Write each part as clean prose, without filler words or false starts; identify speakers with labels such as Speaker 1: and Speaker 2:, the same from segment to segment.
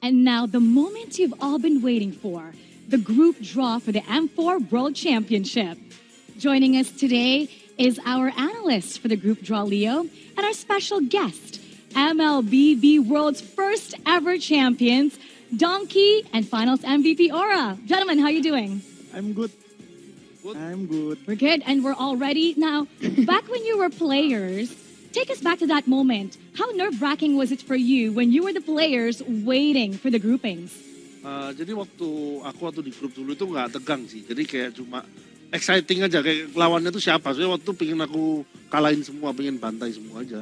Speaker 1: And now the moment you've all been waiting for, the group draw for the M4 World Championship. Joining us today is our analyst for the group draw, Leo, and our special guest, MLBB World's first ever champions, Donkey and Finals MVP Aura. Gentlemen, how are you doing?
Speaker 2: I'm good. I'm good.
Speaker 1: We're good, and we're all ready. Now, back when you were players, take us back to that moment. How nerve-wracking was it for you when you were the players waiting for the groupings?
Speaker 3: Jadi waktu di grup dulu itu nggak tegang sih. Jadi kayak cuma exciting aja. Kayak lawannya tuh siapa. Soalnya waktu pengen aku kalahin semua, pengen bantai semua aja.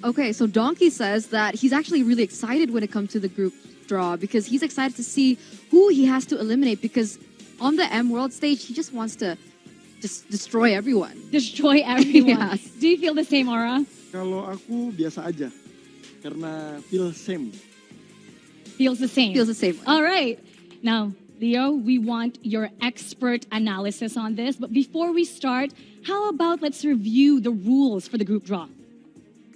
Speaker 4: Okay, so Donkey says that he's actually really excited when it comes to the group draw because he's excited to see who he has to eliminate because on the M World stage, he just wants to just destroy everyone.
Speaker 1: Destroy everyone.
Speaker 4: Yes.
Speaker 1: Do you feel the same, Aura?
Speaker 2: Kalau aku biasa aja, karena feel same.
Speaker 1: Feels the same.
Speaker 4: Feels the same.
Speaker 1: All right. Now, Leo, we want your expert analysis on this. But before we start, how about let's review the rules for the group draw?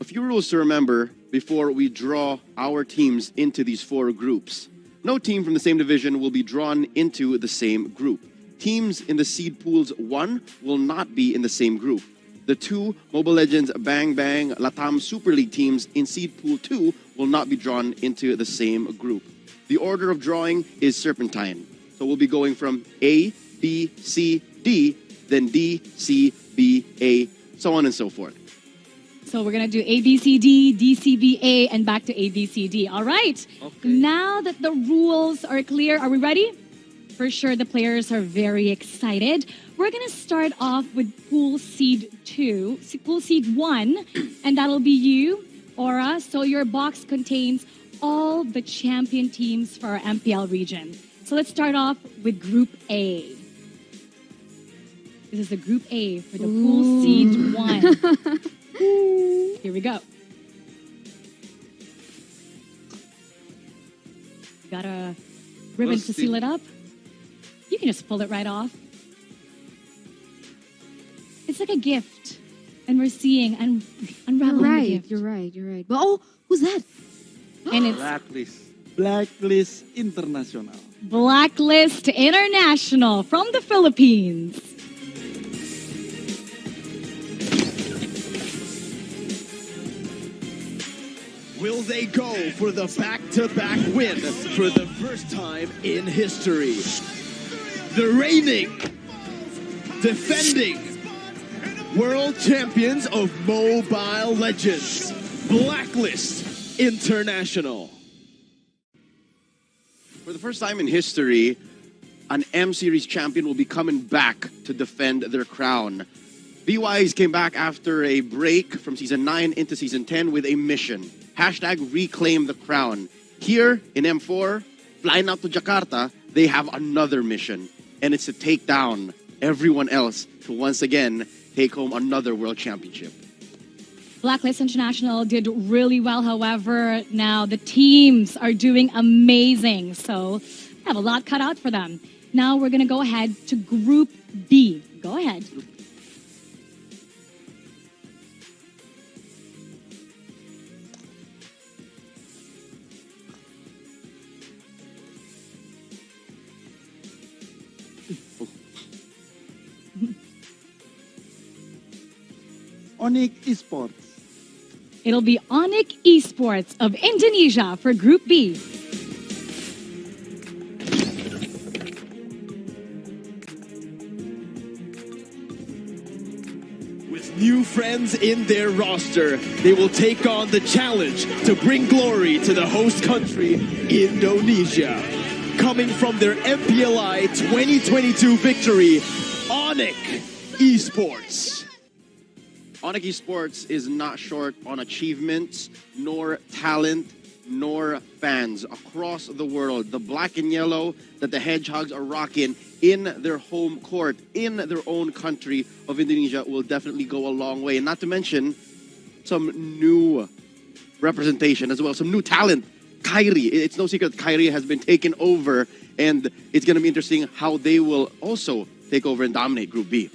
Speaker 5: A few rules to remember before we draw our teams into these four groups. No team from the same division will be drawn into the same group. Teams in the seed pools 1 will not be in the same group. The two Mobile Legends Bang Bang Latam Super League teams in seed pool 2 will not be drawn into the same group. The order of drawing is serpentine. So we'll be going from A, B, C, D, then D, C, B, A, so on and so forth.
Speaker 1: So we're going to do A, B, C, D, D, C, B, A, and back to A, B, C, D. All right.
Speaker 3: Okay.
Speaker 1: Now that the rules are clear, are we ready? For sure, the players are very excited. We're going to start off with Pool Seed 2, Pool Seed 1, and that'll be you, Aura. So your box contains all the champion teams for our MPL region. So let's start off with Group A. This is the Group A for the Pool Seed 1. Here we go. Got a ribbon to seal it up. You can just pull it right off. It's like a gift. And we're seeing and unraveling the gift.
Speaker 4: You're right. But oh, who's that?
Speaker 1: And it's
Speaker 3: Blacklist.
Speaker 2: Blacklist International.
Speaker 1: Blacklist International from the Philippines.
Speaker 6: Will they go for the back-to-back win for the first time in history? The reigning, defending world champions of Mobile Legends, Blacklist International.
Speaker 5: For the first time in history, an M Series champion will be coming back to defend their crown. BYs came back after a break from Season 9 into Season 10 with a mission. Hashtag reclaim the crown. Here in M4, flying out to Jakarta, they have another mission. And it's to take down everyone else to once again take home another world championship.
Speaker 1: Blacklist International did really well, however, now the teams are doing amazing. So I have a lot cut out for them. Now we're going to go ahead to Group B. Go ahead.
Speaker 2: Onyx Esports.
Speaker 1: It'll be Onyx Esports of Indonesia for Group B.
Speaker 6: With new friends in their roster, they will take on the challenge to bring glory to the host country, Indonesia. Coming from their MPLI 2022 victory, Onyx Esports.
Speaker 5: Onyx Esports is not short on achievements, nor talent, nor fans across the world. The black and yellow that the Hedgehogs are rocking in their home court, in their own country of Indonesia, will definitely go a long way. And not to mention some new representation as well, some new talent. Kyrie, it's no secret Kyrie has been taken over, and it's going to be interesting how they will also take over and dominate Group B.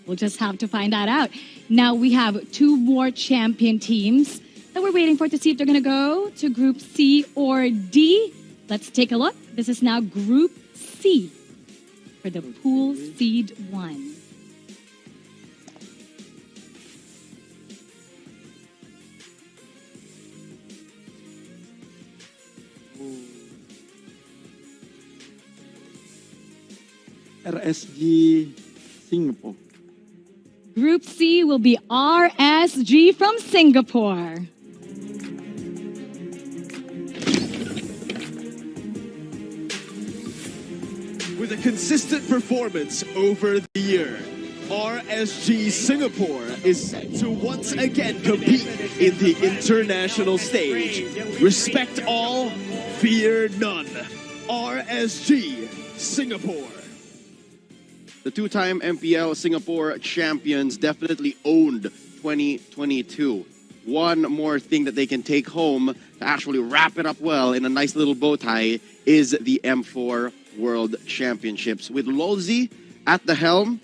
Speaker 1: We'll just have to find that out. Now we have two more champion teams. that we're waiting for to see if they're going to go to Group C or D. Let's take a look. This is now Group C for the pool seed 1.
Speaker 2: RSG Singapore.
Speaker 1: Group C will be RSG from Singapore.
Speaker 6: With a consistent performance over the year, RSG Singapore is set to once again compete in the international stage. Respect all, fear none. RSG Singapore.
Speaker 5: The two-time MPL Singapore champions definitely owned 2022. One more thing that they can take home to actually wrap it up well in a nice little bow tie is the M4 World Championships. With Lolzi at the helm,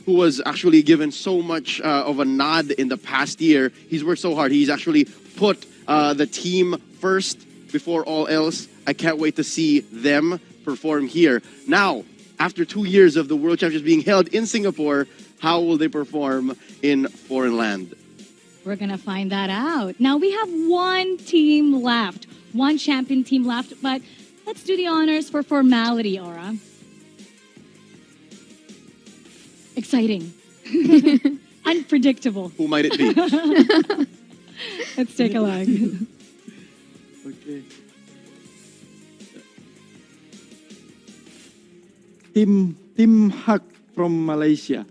Speaker 5: who was actually given so much of a nod in the past year, he's worked so hard. He's actually put the team first before all else. I can't wait to see them perform here. Now, after 2 years of the World Championships being held in Singapore, how will they perform in foreign land?
Speaker 1: We're going to find that out. Now, we have one team left, one champion team left, but let's do the honors for formality, Aura. Exciting. Unpredictable.
Speaker 5: Who might it be?
Speaker 1: Let's take a look.
Speaker 2: Okay. Tim Hak from Malaysia.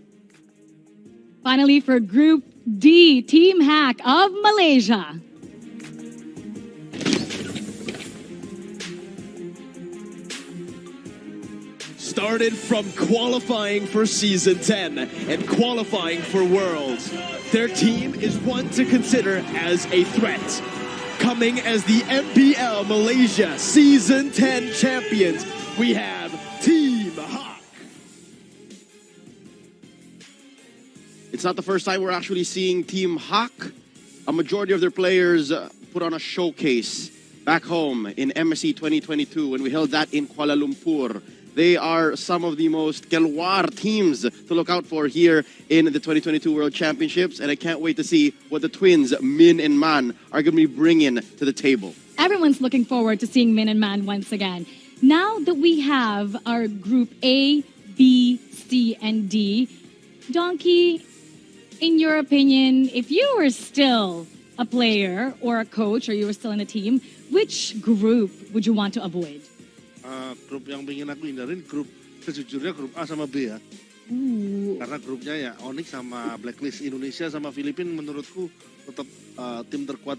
Speaker 1: Finally, for Group D, Team Hack of Malaysia.
Speaker 6: Started from qualifying for Season 10 and qualifying for Worlds. Their team is one to consider as a threat. Coming as the MPL Malaysia Season 10 champions, we have Team Hawk.
Speaker 5: It's not the first time we're actually seeing Team Hawk. A majority of their players put on a showcase back home in MSC 2022 when we held that in Kuala Lumpur. They are some of the most Kelwar teams to look out for here in the 2022 World Championships, and I can't wait to see what the twins, Min and Man, are going to be bringing to the table.
Speaker 1: Everyone's looking forward to seeing Min and Man once again. Now that we have our Group A, B, C, and D, Donkey, in your opinion, if you were still a player or a coach or you were still in a team, which group would you want to avoid?
Speaker 3: Grup yang pengen aku hindarin grup sejujurnya grup A sama B ya. Karena grupnya ya Onyx sama Blacklist. Indonesia sama Filipina menurutku tetap tim terkuat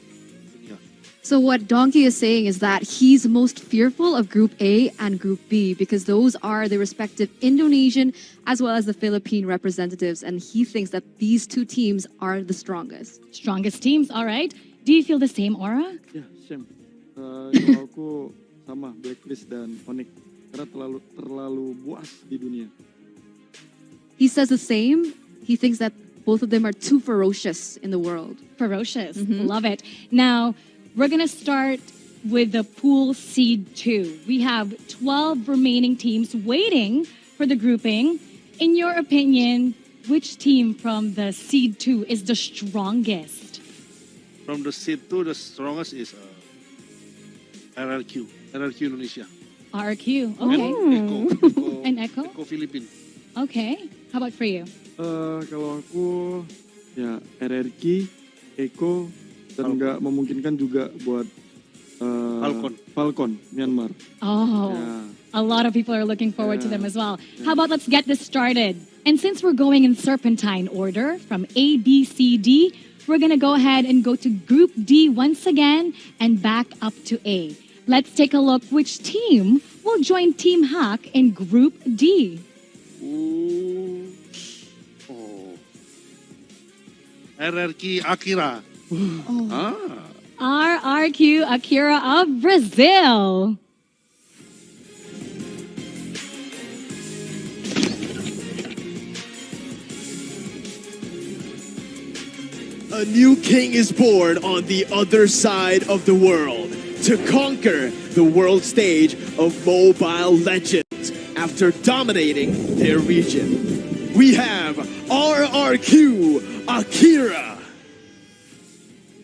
Speaker 3: dunia.
Speaker 4: So what Donkey is saying is that he's most fearful of Group A and Group B because those are the respective Indonesian as well as the Philippine representatives, and he thinks that these two teams are the strongest.
Speaker 1: Strongest teams, all right. Do you feel the same, Aura?
Speaker 2: Ya, same. Kalau aku sama Blacklist dan Onyx karena terlalu buas di dunia.
Speaker 4: He says the same. He thinks that both of them are too ferocious in the world.
Speaker 1: Ferocious. Love it. Now, we're going to start with the pool seed 2. We have 12 remaining teams waiting for the grouping. In your opinion, which team from the seed 2 is the strongest?
Speaker 3: From the seed 2, the strongest is RRQ Indonesia.
Speaker 1: RQ,
Speaker 3: And
Speaker 1: okay. And Echo?
Speaker 3: Echo Philippines.
Speaker 1: Okay. How about for you?
Speaker 2: Kalau aku ya RRQ, Eko, dan nggak memungkinkan juga buat Falcon Myanmar.
Speaker 1: Oh,
Speaker 2: Yeah.
Speaker 1: a lot of people are looking forward to them as well. How about let's get this started? And since we're going in serpentine order from A, B, C, D, we're going to go ahead and go to Group D once again and back up to A. Let's take a look which team will join Team Hack in Group D.
Speaker 3: Oh. RRQ Akira.
Speaker 1: RRQ Akira of Brazil.
Speaker 6: A new king is born on the other side of the world to conquer the world stage of Mobile Legends after dominating their region. We have RRQ Akira.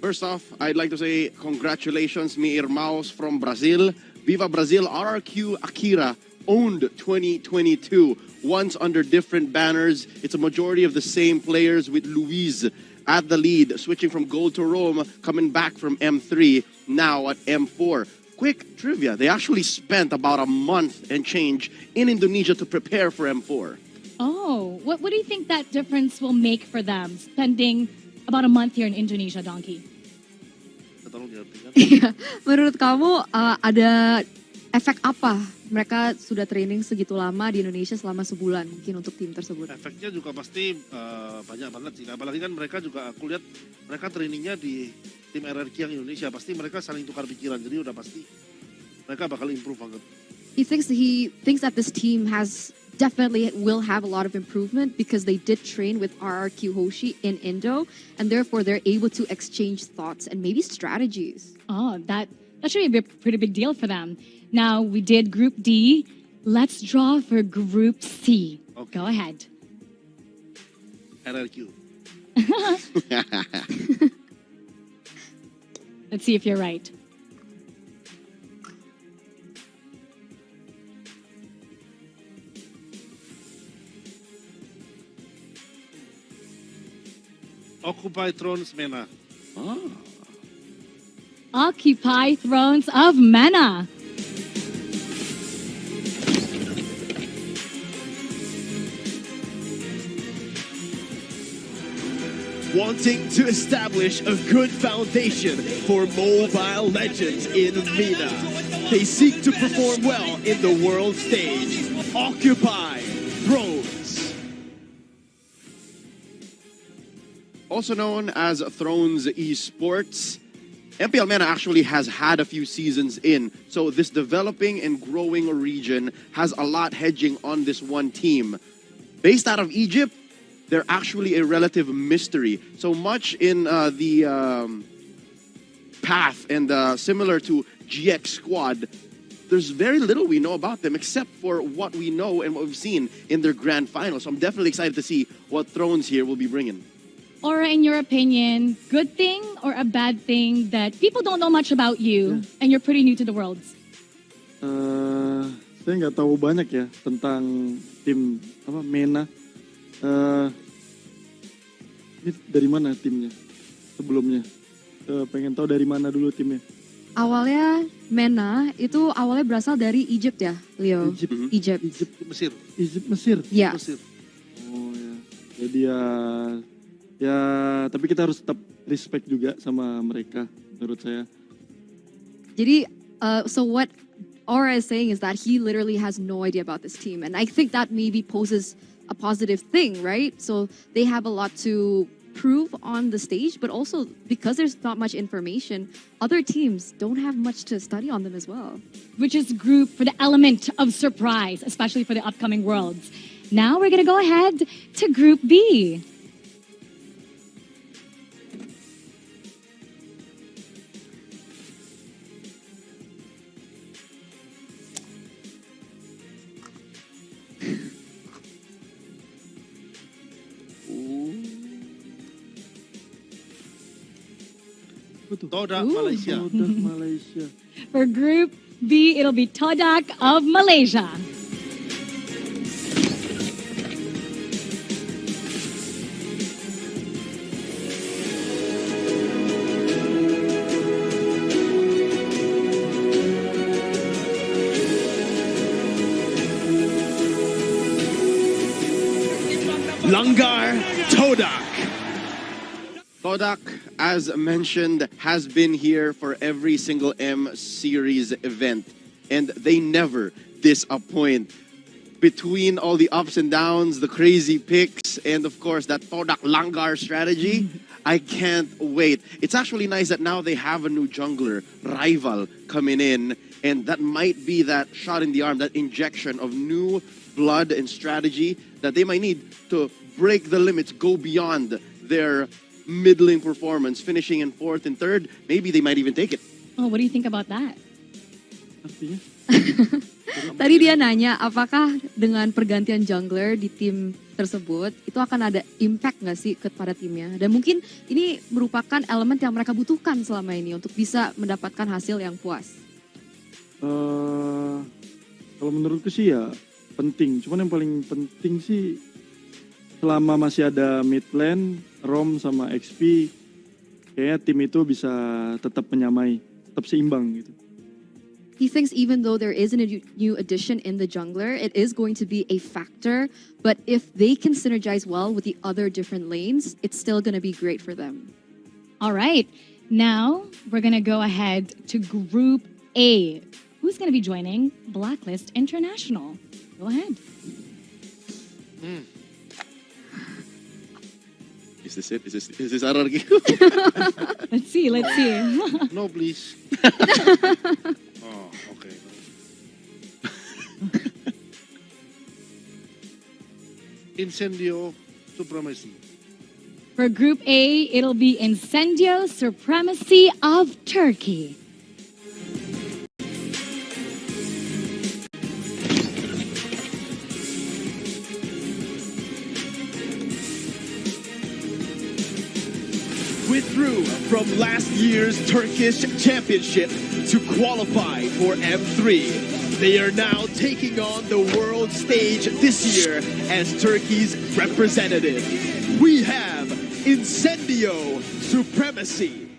Speaker 5: First off, I'd like to say congratulations, mi irmãos from Brazil. Viva Brazil, RRQ Akira owned 2022, once under different banners. It's a majority of the same players, with Luis at the lead, switching from gold to Rome, coming back from M3, now at M4. Quick trivia, they actually spent about a month and change in Indonesia to prepare for M4.
Speaker 1: Oh, what do you think that difference will make for them, spending about a month here in Indonesia, Donkey?
Speaker 3: Tolong diartikan.
Speaker 4: Menurut kamu ada efek apa mereka sudah training segitu lama di Indonesia selama sebulan mungkin untuk tim tersebut?
Speaker 3: Efeknya juga pasti banyak banget sih. Apalagi kan mereka juga, aku lihat mereka trainingnya di tim RRQ yang Indonesia. Pasti mereka saling tukar pikiran. Jadi udah pasti mereka bakal improve banget.
Speaker 4: He thinks that this team has definitely will have a lot of improvement because they did train with RRQ Hoshi in Indo, and therefore they're able to exchange thoughts and maybe strategies.
Speaker 1: Oh, that should be a pretty big deal for them. Now, we did Group D. Let's draw for Group C.
Speaker 3: Okay.
Speaker 1: Go ahead.
Speaker 3: RRQ.
Speaker 1: Let's see if you're right.
Speaker 3: Occupy Thrones Mena.
Speaker 1: Occupy Thrones of Mena.
Speaker 6: Wanting to establish a good foundation for Mobile Legends in MENA, they seek to perform well in the world stage. Occupy Thrones.
Speaker 5: Also known as Thrones Esports, MPL MENA actually has had a few seasons in, so this developing and growing region has a lot hedging on this one team. Based out of Egypt, they're actually a relative mystery. So much in the path and similar to GX Squad, there's very little we know about them except for what we know and what we've seen in their grand final. So I'm definitely excited to see what Thrones here will be bringing.
Speaker 1: Or in your opinion, good thing or a bad thing that people don't know much about you and you're pretty new to the worlds?
Speaker 2: Saya nggak tahu banyak ya tentang tim MENA. Ini dari mana timnya sebelumnya? Pengen tahu dari mana dulu timnya?
Speaker 4: Awalnya MENA itu awalnya berasal dari Egypt ya, Leo? Egypt.
Speaker 3: Mesir.
Speaker 2: Mesir?
Speaker 4: Ya.
Speaker 3: Mesir.
Speaker 2: Oh ya. Jadi ya tapi kita harus tetap respect juga sama mereka menurut saya.
Speaker 4: Jadi, so what Aura is saying is that he literally has no idea about this team. And I think that maybe poses a positive thing, right? So they have a lot to prove on the stage, but also because there's not much information, other teams don't have much to study on them as well.
Speaker 1: Which is group for the element of surprise, especially for the upcoming worlds. Now we're going to go ahead to Group B.
Speaker 3: Todak Malaysia.
Speaker 2: Todak Malaysia.
Speaker 1: For Group B, it'll be Todak of Malaysia.
Speaker 6: Langar Todak.
Speaker 5: Todak, as mentioned, has been here for every single M Series event, and they never disappoint. Between all the ups and downs, the crazy picks, and of course that Todak Langar strategy, I can't wait. It's actually nice that now they have a new jungler, Rival, coming in, and that might be that shot in the arm, that injection of new blood and strategy that they might need to break the limits, go beyond their middling performance, finishing in 4th and 3rd. Maybe they might even take it.
Speaker 1: Oh, what do you think about that?
Speaker 2: Artinya?
Speaker 4: Tadi dia nanya, apakah dengan pergantian jungler di tim tersebut, itu akan ada impact nggak sih kepada timnya? Dan mungkin ini merupakan elemen yang mereka butuhkan selama ini untuk bisa mendapatkan hasil yang puas.
Speaker 2: Kalau menurutku sih ya penting. Cuman yang paling penting sih selama masih ada mid lane, Rom sama XP, kayaknya tim itu bisa tetap menyamai, tetap seimbang gitu.
Speaker 4: He thinks even though there is a new addition in the jungler, it is going to be a factor. But if they can synergize well with the other different lanes, it's still going to be great for them.
Speaker 1: All right. Now we're going to go ahead to Group A. Who's going to be joining Blacklist International? Go ahead.
Speaker 5: Is this it? Is this RRQ?
Speaker 1: Let's see.
Speaker 3: No, please. Oh, okay. Incendio Supremacy.
Speaker 1: For Group A, it'll be Incendio Supremacy of Turkey.
Speaker 6: Withdrew from last year's Turkish championship to qualify for M3. They are now taking on the world stage this year as Turkey's representative. We have Incendio Supremacy.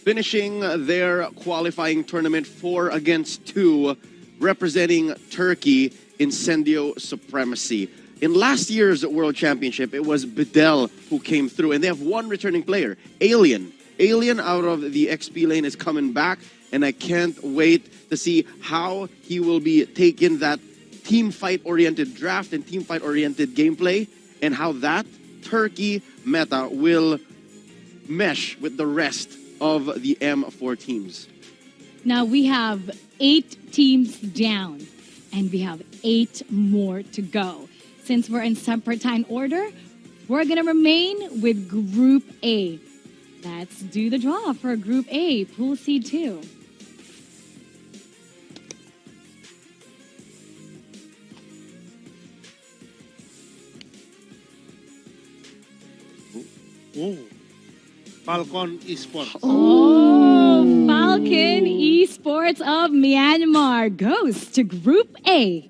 Speaker 5: Finishing their qualifying tournament 4-2, representing Turkey, Incendio Supremacy. In last year's World Championship, it was Bedell who came through, and they have one returning player, Alien. Alien out of the XP lane is coming back, and I can't wait to see how he will be taking that team fight-oriented draft and team fight-oriented gameplay, and how that Turkey meta will mesh with the rest of the M4 teams.
Speaker 1: Now we have 8 teams down, and we have 8 more to go. Since we're in Serpentine order, we're going to remain with Group A. Let's do the draw for Group A, Pool C2.
Speaker 3: Oh, Falcon Esports.
Speaker 1: Oh, Falcon Esports of Myanmar goes to Group A.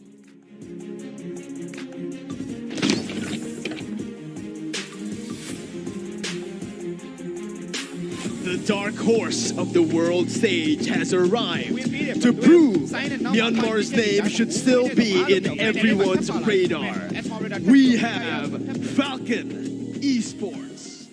Speaker 6: The dark horse of the world stage has arrived to prove Myanmar's name should still be in everyone's radar. We have Falcon Esports.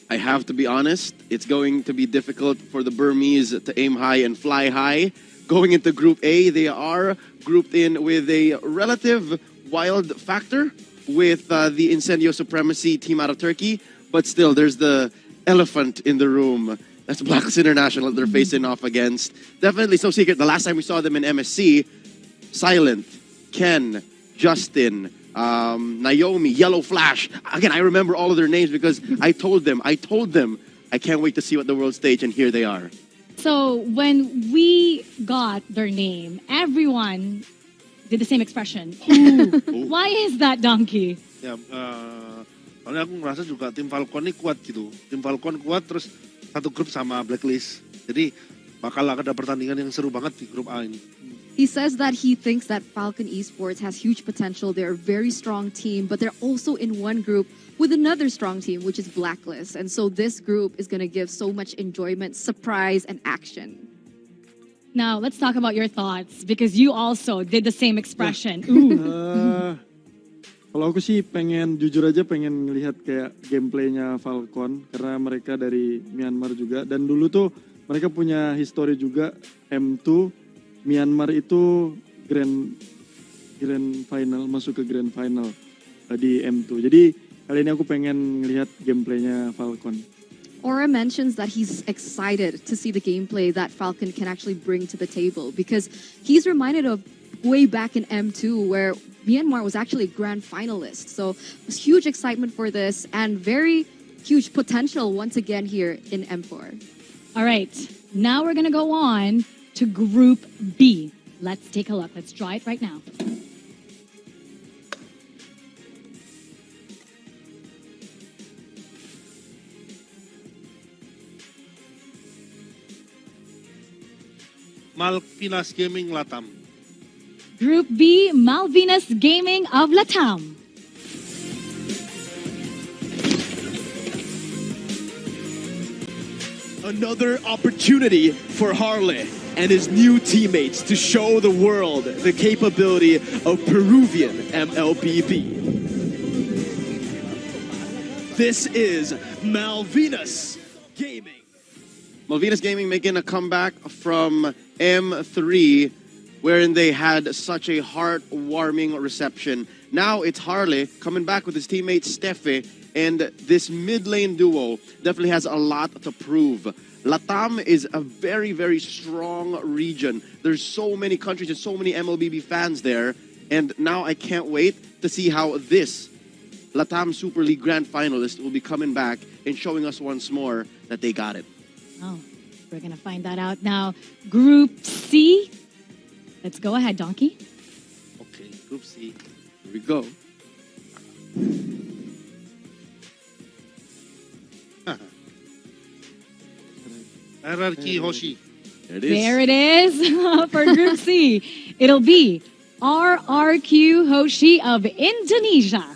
Speaker 5: I have to be honest, it's going to be difficult for the Burmese to aim high and fly high. Going into Group A, they are grouped in with a relative wild factor with the Incendio Supremacy team out of Turkey. But still, there's the elephant in the room. That's Blacklist International that they're facing off against. Definitely it's no secret. The last time we saw them in MSC, Silent, Ken, Justin, Naomi, Yellow Flash. Again, I remember all of their names because I told them, I can't wait to see what the world stage, and here they are.
Speaker 1: So when we got their name, everyone did the same expression. Ooh. Why is that, Donkey?
Speaker 3: Ya, soalnya aku ngerasa juga tim Falcon ini kuat gitu. Tim Falcon kuat terus satu grup sama Blacklist. Jadi bakal ada pertandingan yang seru banget di grup A ini.
Speaker 4: He says that he thinks that Falcon Esports has huge potential. They're a very strong team, but they're also in one group with another strong team, which is Blacklist. And so this group is going to give so much enjoyment, surprise, and action.
Speaker 1: Now, let's talk about your thoughts, because you also did the same expression. Ooh.
Speaker 2: Kalau aku sih jujur aja pengen ngelihat kayak gameplaynya Falcon, karena mereka dari Myanmar juga. Dan dulu tuh mereka punya history juga, M2, Myanmar itu grand final, masuk ke grand final di M2. Jadi kali ini aku pengen ngelihat gameplaynya Falcon.
Speaker 4: Aura mentions that he's excited to see the gameplay that Falcon can actually bring to the table, because he's reminded of way back in M2 where Myanmar was actually a grand finalist. So there's huge excitement for this and very huge potential once again here in M4.
Speaker 1: All right, now we're gonna go on to Group B. Let's take a look. Let's draw it right now.
Speaker 3: Malpinas Gaming Latam.
Speaker 1: Group B, Malvinas Gaming of Latam.
Speaker 6: Another opportunity for Harley and his new teammates to show the world the capability of Peruvian MLBB. This is Malvinas Gaming.
Speaker 5: Malvinas Gaming making a comeback from M3, wherein they had such a heartwarming reception. Now it's Harley coming back with his teammate Steffe, and this mid lane duo definitely has a lot to prove. Latam is a very, very strong region. There's so many countries and so many MLBB fans there, and now I can't wait to see how this Latam Super League Grand Finalist will be coming back and showing us once more that they got it.
Speaker 1: Oh, we're gonna find that out now. Group C. Let's go ahead, Donkey.
Speaker 3: Okay, Group C.
Speaker 5: Here we go.
Speaker 3: Hierarchy Hoshi.
Speaker 5: There it is.
Speaker 1: There it is for Group C. It'll be RRQ Hoshi of Indonesia.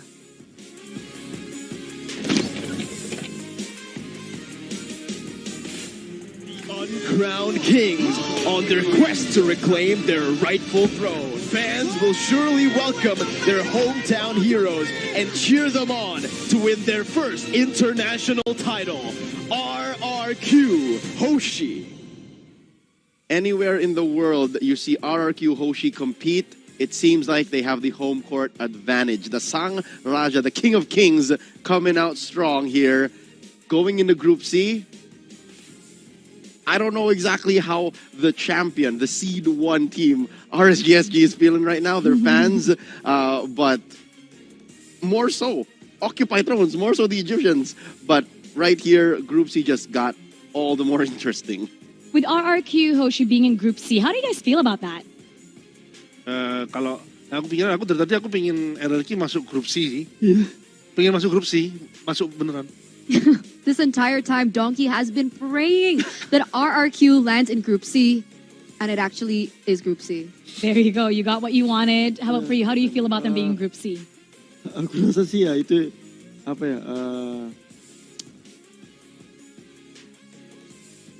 Speaker 6: Uncrowned kings on their quest to reclaim their rightful throne. Fans will surely welcome their hometown heroes and cheer them on to win their first international title. RRQ Hoshi.
Speaker 5: Anywhere in the world you see RRQ Hoshi compete, it seems like they have the home court advantage. The Sang Raja, the King of Kings, coming out strong here. Going into Group C, I don't know exactly how the champion, the Seed 1 team, RSGSG, is feeling right now. Their fans, but more so, Occupy Thrones, more so the Egyptians. But right here, Group C just got all the more interesting.
Speaker 1: With RRQ Hoshi being in Group C, how do you guys feel about that?
Speaker 3: Kalau aku dari tadi aku pengen RRQ masuk Group C sih.
Speaker 2: Iya.
Speaker 3: Pengen masuk Group C, masuk beneran.
Speaker 4: This entire time, Donkey has been praying that RRQ lands in Group C, and it actually is Group C.
Speaker 1: There you go. You got what you wanted. How about for you? How do you feel about them being in Group C?
Speaker 2: Aku rasa sih ya itu apa ya?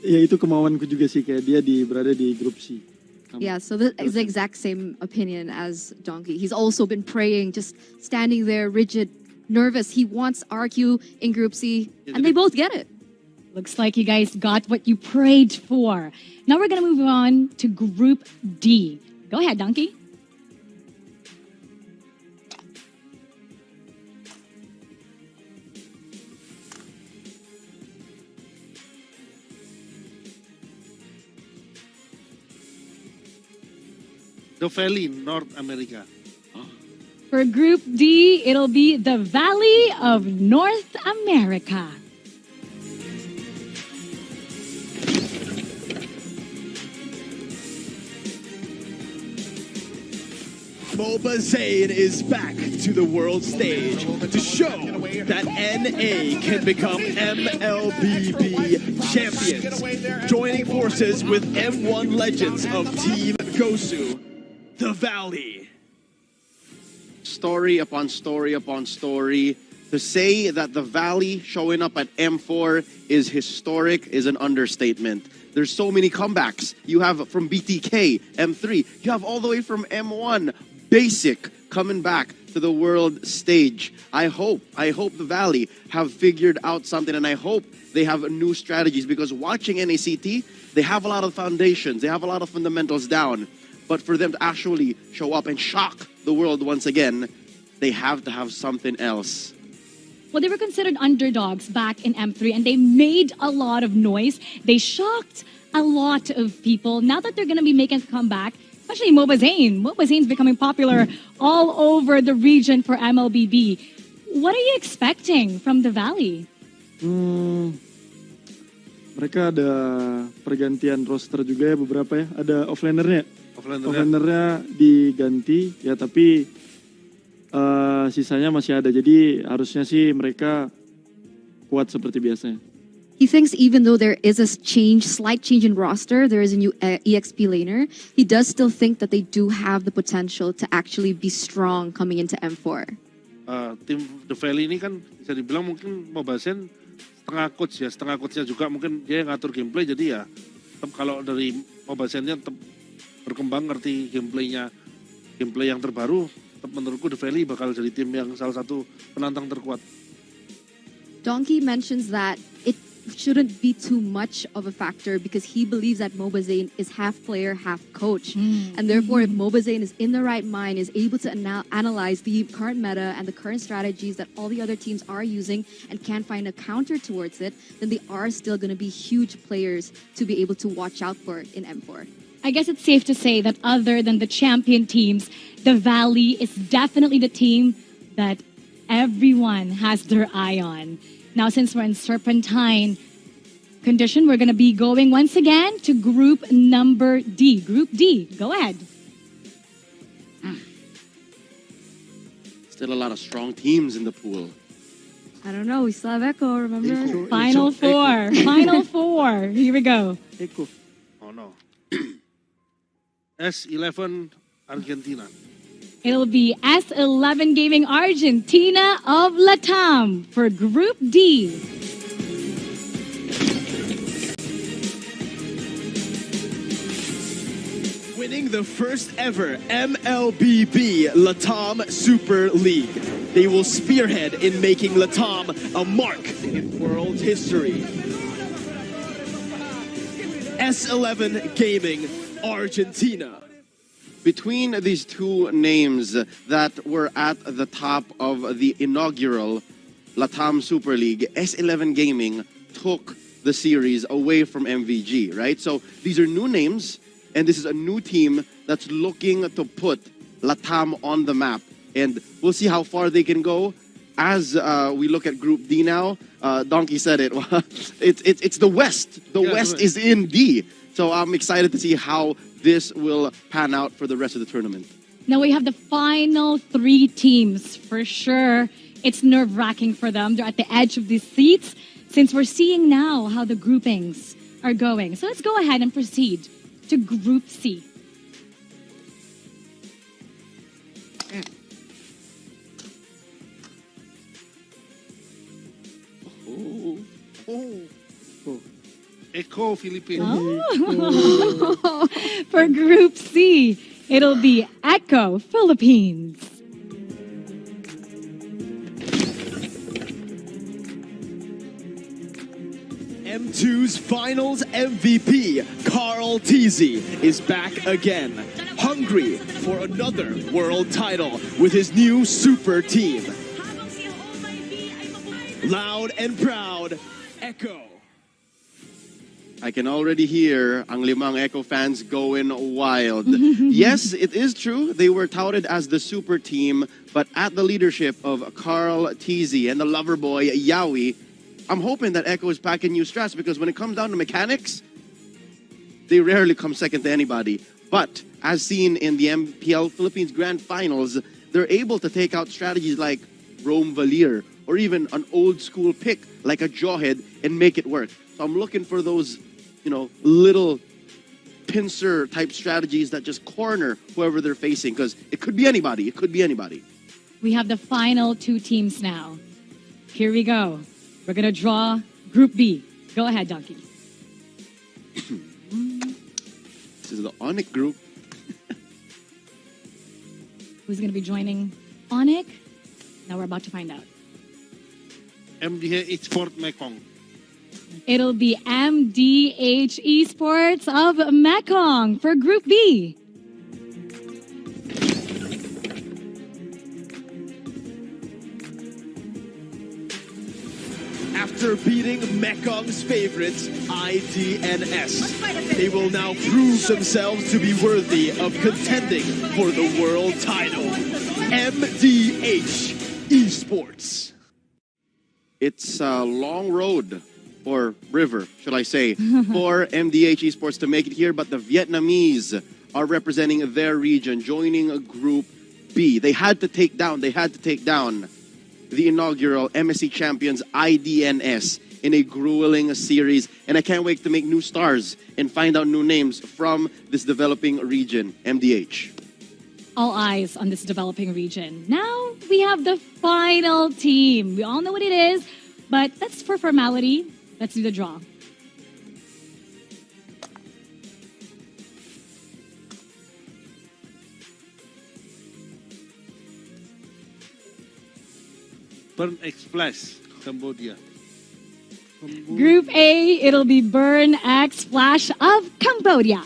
Speaker 2: Ya itu kemauanku juga sih, kayak dia berada di grup C.
Speaker 4: Yeah, so this is the exact same opinion as Donkey. He's also been praying, just standing there, rigid, nervous. He wants RQ in Group C, and they both get it.
Speaker 1: Looks like you guys got what you prayed for. Now we're going to move on to Group D. Go ahead, Donkey.
Speaker 3: The Valley, North America.
Speaker 1: For Group D, it'll be the Valley of North America.
Speaker 6: MOBA Zayn is back to the world stage to show that NA can become MLBB champions, joining forces with M1 legends of Team Gosu, the Valley.
Speaker 5: Story upon story upon story. To say that the Valley showing up at M4 is historic is an understatement. There's so many comebacks. You have from BTK, M3. You have all the way from M1, Basic, coming back to the world stage. I hope the Valley have figured out something, and I hope they have new strategies, because watching NACT, they have a lot of foundations, they have a lot of fundamentals down. But for them to actually show up and shock the world once again, they have to have something else.
Speaker 1: Well, they were considered underdogs back in M3, and they made a lot of noise. They shocked a lot of people. Now that they're going to be making a comeback, especially MOBA Zane. MOBA Zane's becoming popular all over the region for MLBB. What are you expecting from the Valley?
Speaker 2: Mereka ada pergantian roster juga ya beberapa ya. Ada offlanernya. Offlanernya diganti ya, tapi sisanya masih ada. Jadi harusnya sih mereka kuat seperti biasanya.
Speaker 4: He thinks even though there is a slight change in roster, there is a new EXP laner, he does still think that they do have the potential to actually be strong coming into M4.
Speaker 3: Tim The Valley ini kan bisa dibilang mungkin MOBA Zane setengah coachnya juga mungkin dia yang ngatur gameplay, jadi ya tetap kalau dari MOBA Zane-nya tetap berkembang, ngerti gameplay yang terbaru, tetap menurutku The Valley bakal jadi tim yang salah satu penantang terkuat.
Speaker 4: Donkey mentions that it shouldn't be too much of a factor because he believes that MOBA Zane is half player, half coach. And therefore, if MOBA Zane is in the right mind, is able to analyze the current meta and the current strategies that all the other teams are using and can find a counter towards it, then they are still going to be huge players to be able to watch out for in M4.
Speaker 1: I guess it's safe to say that other than the champion teams, the Valley is definitely the team that everyone has their eye on. Now, since we're in Serpentine condition, we're going to be going once again to group number D. Group D, go ahead.
Speaker 5: Still a lot of strong teams in the pool.
Speaker 4: I don't know, we still have Echo, remember?
Speaker 1: Final four. Final four. Here we go.
Speaker 2: Eko.
Speaker 3: Oh no. S11 Argentina.
Speaker 1: It'll be S11 Gaming Argentina of Latam for Group D.
Speaker 6: Winning the first ever MLBB Latam Super League. They will spearhead in making Latam a mark in world history. S11 Gaming Argentina.
Speaker 5: Between these two names that were at the top of the inaugural Latam Super League, S11 Gaming took the series away from MVG, right? So these are new names, and this is a new team that's looking to put Latam on the map. And we'll see how far they can go as we look at Group D now. Donkey said it. It's the West. The West is in D. So I'm excited to see how this will pan out for the rest of the tournament.
Speaker 1: Now we have the final three teams. For sure, it's nerve-wracking for them. They're at the edge of these seats since we're seeing now how the groupings are going. So let's go ahead and proceed to Group C.
Speaker 3: Echo Philippines.
Speaker 1: Oh. For Group C, it'll be Echo Philippines.
Speaker 6: M2's finals MVP, Carl Teasy, is back again, hungry for another world title with his new super team. Loud and proud, Echo.
Speaker 5: I can already hear ang limang Echo fans going wild. Yes, it is true. They were touted as the super team, but at the leadership of Carl Teasy and the lover boy, Yawi, I'm hoping that Echo is packing new strats because when it comes down to mechanics, they rarely come second to anybody. But as seen in the MPL Philippines Grand Finals, they're able to take out strategies like Rome Valier or even an old school pick like a Jawhead and make it work. So I'm looking for those, little pincer type strategies that just corner whoever they're facing because it could be anybody. It could be anybody.
Speaker 1: We have the final two teams now. Here we go. We're going to draw Group B. Go ahead, Donkey.
Speaker 5: This is the Onyx group.
Speaker 1: Who's going to be joining Onyx? Now we're about to find out.
Speaker 3: MDH Esport Mekong.
Speaker 1: It'll be MDH Esports of Mekong for Group B.
Speaker 6: After beating Mekong's favorites, IDNS, they will now prove themselves to be worthy of contending for the world title. MDH Esports.
Speaker 5: It's a long road, or river, should I say, for MDH Esports to make it here, but the Vietnamese are representing their region, joining Group B. They had to take down the inaugural MSC champions IDNS in a grueling series, and I can't wait to make new stars and find out new names from this developing region, MDH.
Speaker 1: All eyes on this developing region. Now we have the final team. We all know what it is, but that's for formality. Let's do the draw.
Speaker 3: Burn X Flash, Cambodia.
Speaker 1: Group A, it'll be Burn X Flash of Cambodia.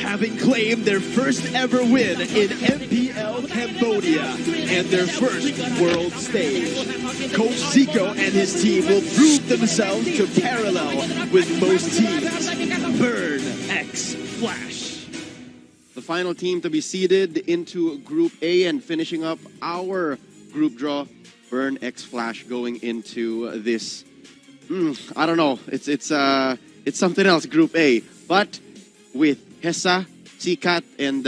Speaker 6: Having claimed their first ever win in MPL Cambodia and their first world stage, Coach Zico and his team will prove themselves to parallel with most teams. Burn X Flash.
Speaker 5: The final team to be seeded into Group A and finishing up our group draw, Burn X Flash going into this. I don't know. It's something else. Group A, but with Hessa, Pikit, and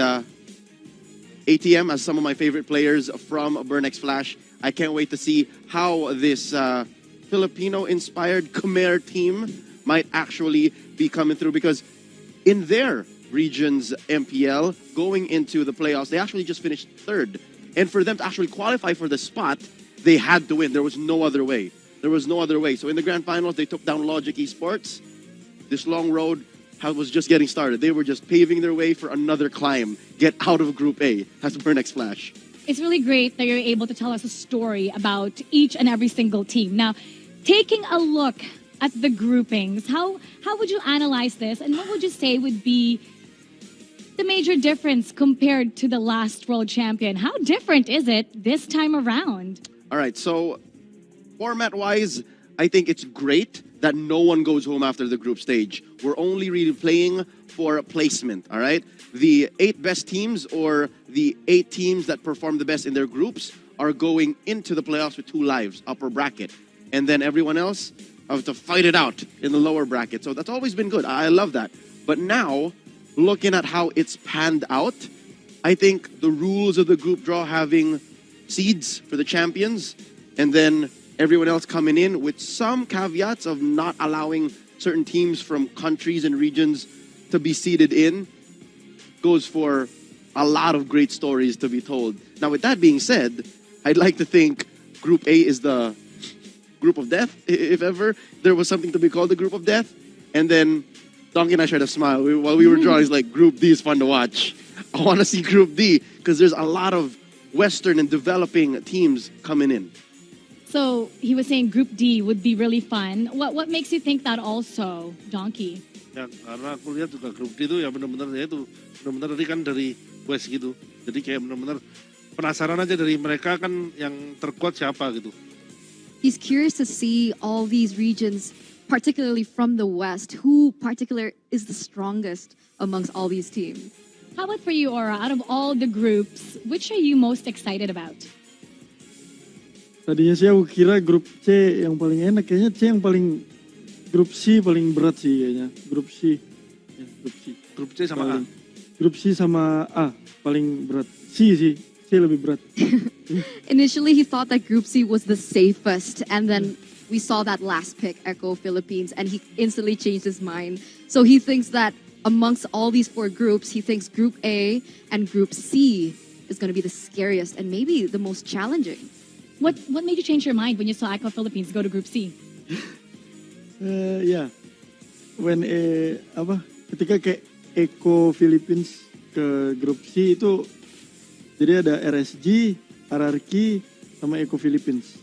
Speaker 5: ATM as some of my favorite players from Burn X Flash. I can't wait to see how this Filipino-inspired Khmer team might actually be coming through, because in their region's MPL, going into the playoffs, they actually just finished third. And for them to actually qualify for the spot, they had to win. There was no other way. So in the grand finals, they took down Logic Esports. This long road was just getting started. They were just paving their way for another climb. Get out of Group A. That's Burn X Flash.
Speaker 1: It's really great that you're able to tell us a story about each and every single team. Now, taking a look at the groupings, how would you analyze this, and what would you say would be the major difference compared to the last world champion? How different is it this time around?
Speaker 5: All right, so format-wise, I think it's great that no one goes home after the group stage. We're only really playing for placement, all right? The 8 best teams, or the 8 teams that perform the best in their groups, are going into the playoffs with 2 lives, upper bracket. And then everyone else have to fight it out in the lower bracket. So that's always been good. I love that. But now, looking at how it's panned out, I think the rules of the group draw, having seeds for the champions, and then everyone else coming in with some caveats of not allowing certain teams from countries and regions to be seeded in, goes for a lot of great stories to be told. Now, with that being said, I'd like to think Group A is the group of death, if ever there was something to be called the group of death. And then Donkey and I tried to smile while we were drawing. It's like, Group D is fun to watch. I want to see Group D, because there's a lot of Western and developing teams coming in.
Speaker 1: So he was saying Group D would be really fun. What makes you think that also, Donkey?
Speaker 3: Ya, karena aku lihat juga grup D itu ya benar-benar tadi kan dari West gitu. Jadi kayak benar-benar penasaran aja dari mereka kan yang terkuat siapa gitu.
Speaker 4: He's curious to see all these regions, particularly from the West, who particular is the strongest amongst all these teams.
Speaker 1: How about for you, Aura? Out of all the groups, which are you most excited about?
Speaker 2: Tadinya sih aku kira grup C yang paling enak, kayaknya C yang paling, grup C paling berat sih kayaknya. Grup C. Ya, grup C.
Speaker 3: Grup C sama A.
Speaker 2: Grup C sama A paling berat. C sih, C lebih berat.
Speaker 4: Initially, he thought that Group C was the safest, and then we saw that last pick, Echo Philippines, and he instantly changed his mind. So he thinks that amongst all these 4 groups, he thinks Group A and Group C is going to be the scariest and maybe the most challenging.
Speaker 1: What made you change your mind when you saw Echo Philippines go to Group C?
Speaker 2: Ya, ketika kayak Echo Philippines ke grup C itu, jadi ada RSG, RRQ, sama Echo Philippines.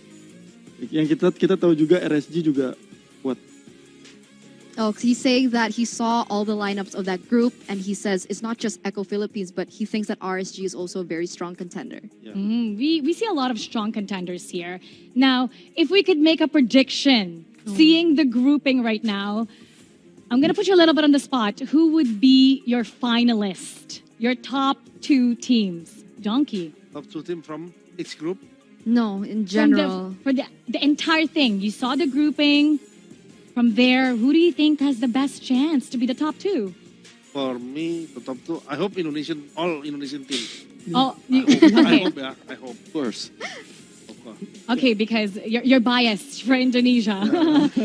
Speaker 2: Yang kita tahu juga RSG juga kuat.
Speaker 4: Oh, he's saying that he saw all the lineups of that group, and he says it's not just Echo Philippines, but he thinks that RSG is also a very strong contender.
Speaker 1: We see a lot of strong contenders here. Now, if we could make a prediction, seeing the grouping right now, I'm going to put you a little bit on the spot. Who would be your finalist? Your top 2 teams? Donkey.
Speaker 3: Top 2 team from each group.
Speaker 4: No, in general.
Speaker 1: For the entire thing, you saw the grouping. From there, who do you think has the best chance to be the top 2?
Speaker 3: For me, the top 2, I hope all Indonesian teams.
Speaker 1: Oh,
Speaker 3: I hope.
Speaker 5: Of course.
Speaker 1: Okay, because you're biased for Indonesia.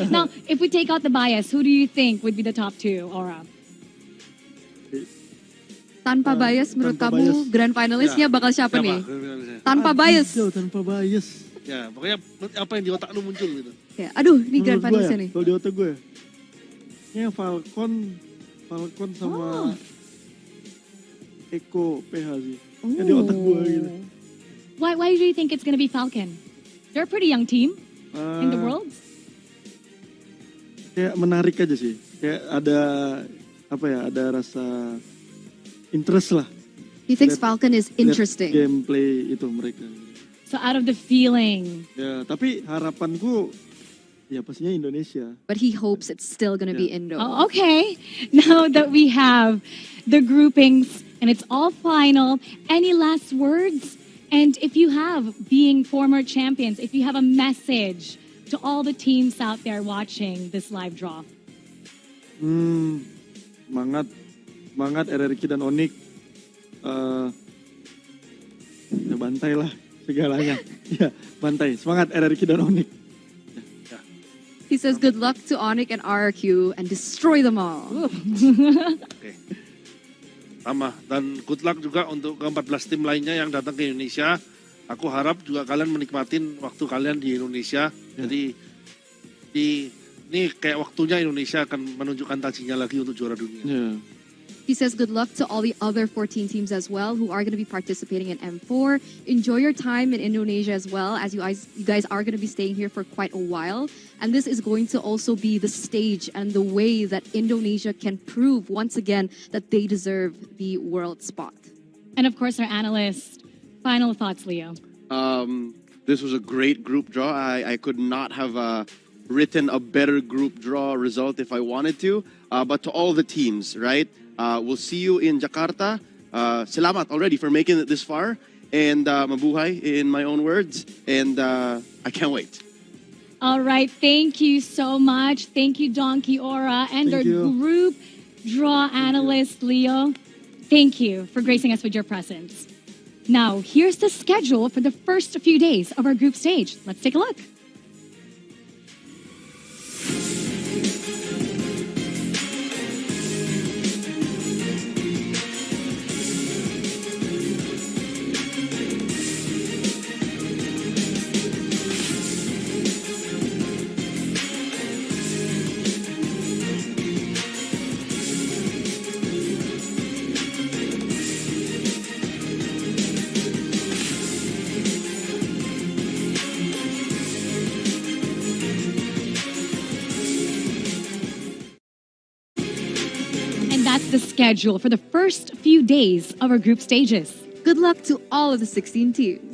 Speaker 1: Now, if we take out the bias, who do you think would be the top 2, Aura?
Speaker 4: Tanpa bias, menurut
Speaker 2: tanpa
Speaker 4: kamu,
Speaker 2: bias.
Speaker 4: grand finalistnya bakal siapa nih?
Speaker 3: Siapa?
Speaker 4: Tanpa bias.
Speaker 2: Jauh, tanpa bias.
Speaker 3: Ya, pokoknya apa yang di otak lu muncul gitu.
Speaker 4: Ya, aduh, ini grand
Speaker 2: Menurut gue
Speaker 4: finalistnya
Speaker 2: ya,
Speaker 4: nih.
Speaker 2: kalau di otak gue ya Falcon sama Eko PH sih. Ya di otak gue gitu.
Speaker 1: Why do you think it's going to be Falcon? They're a pretty young team in the world.
Speaker 2: Kayak menarik aja sih. Kayak ada rasa interest lah.
Speaker 4: He thinks
Speaker 2: Lihat-
Speaker 4: Falcon is
Speaker 2: lihat
Speaker 4: interesting.
Speaker 2: Gameplay itu mereka.
Speaker 1: So out of the feeling.
Speaker 2: Ya, tapi harapanku ya pastinya Indonesia.
Speaker 4: But he hopes it's still going to be
Speaker 2: Yeah.
Speaker 4: Indo.
Speaker 1: Oh, okay. Now that we have the groupings and it's all final, any last words? And if you have, being former champions, if you have a message to all the teams out there watching this live draw.
Speaker 2: Semangat RRQ dan Onyx. Ya bantai lah segalanya. Ya, bantai. Semangat RRQ dan Onyx.
Speaker 4: He says good luck to Onyx and RRQ and destroy them all.
Speaker 3: Oke. Sama, dan good luck juga untuk ke-14 tim lainnya yang datang ke Indonesia. Aku harap juga kalian menikmatin waktu kalian di Indonesia. Jadi ini kayak waktunya Indonesia akan menunjukkan tajinya lagi untuk juara dunia.
Speaker 2: Ya.
Speaker 4: He says good luck to all the other 14 teams as well who are going to be participating in M4. Enjoy your time in Indonesia as well, as you guys are going to be staying here for quite a while. And this is going to also be the stage and the way that Indonesia can prove once again that they deserve the world spot.
Speaker 1: And of course, our analyst, final thoughts, Leo.
Speaker 5: This was a great group draw. I could not have written a better group draw result if I wanted to. But to all the teams, right? We'll see you in Jakarta. Salamat already for making it this far. And mabuhay in my own words. And I can't wait.
Speaker 1: All right, thank you so much. Thank you, Donkey Aura, and our
Speaker 2: Thank you.
Speaker 1: group draw analyst, Leo. Thank you for gracing us with your presence. Now, here's the schedule for the first few days of our group stage. Let's take a look. And that's the schedule for the first few days of our group stages.
Speaker 4: Good luck to all of the 16 teams.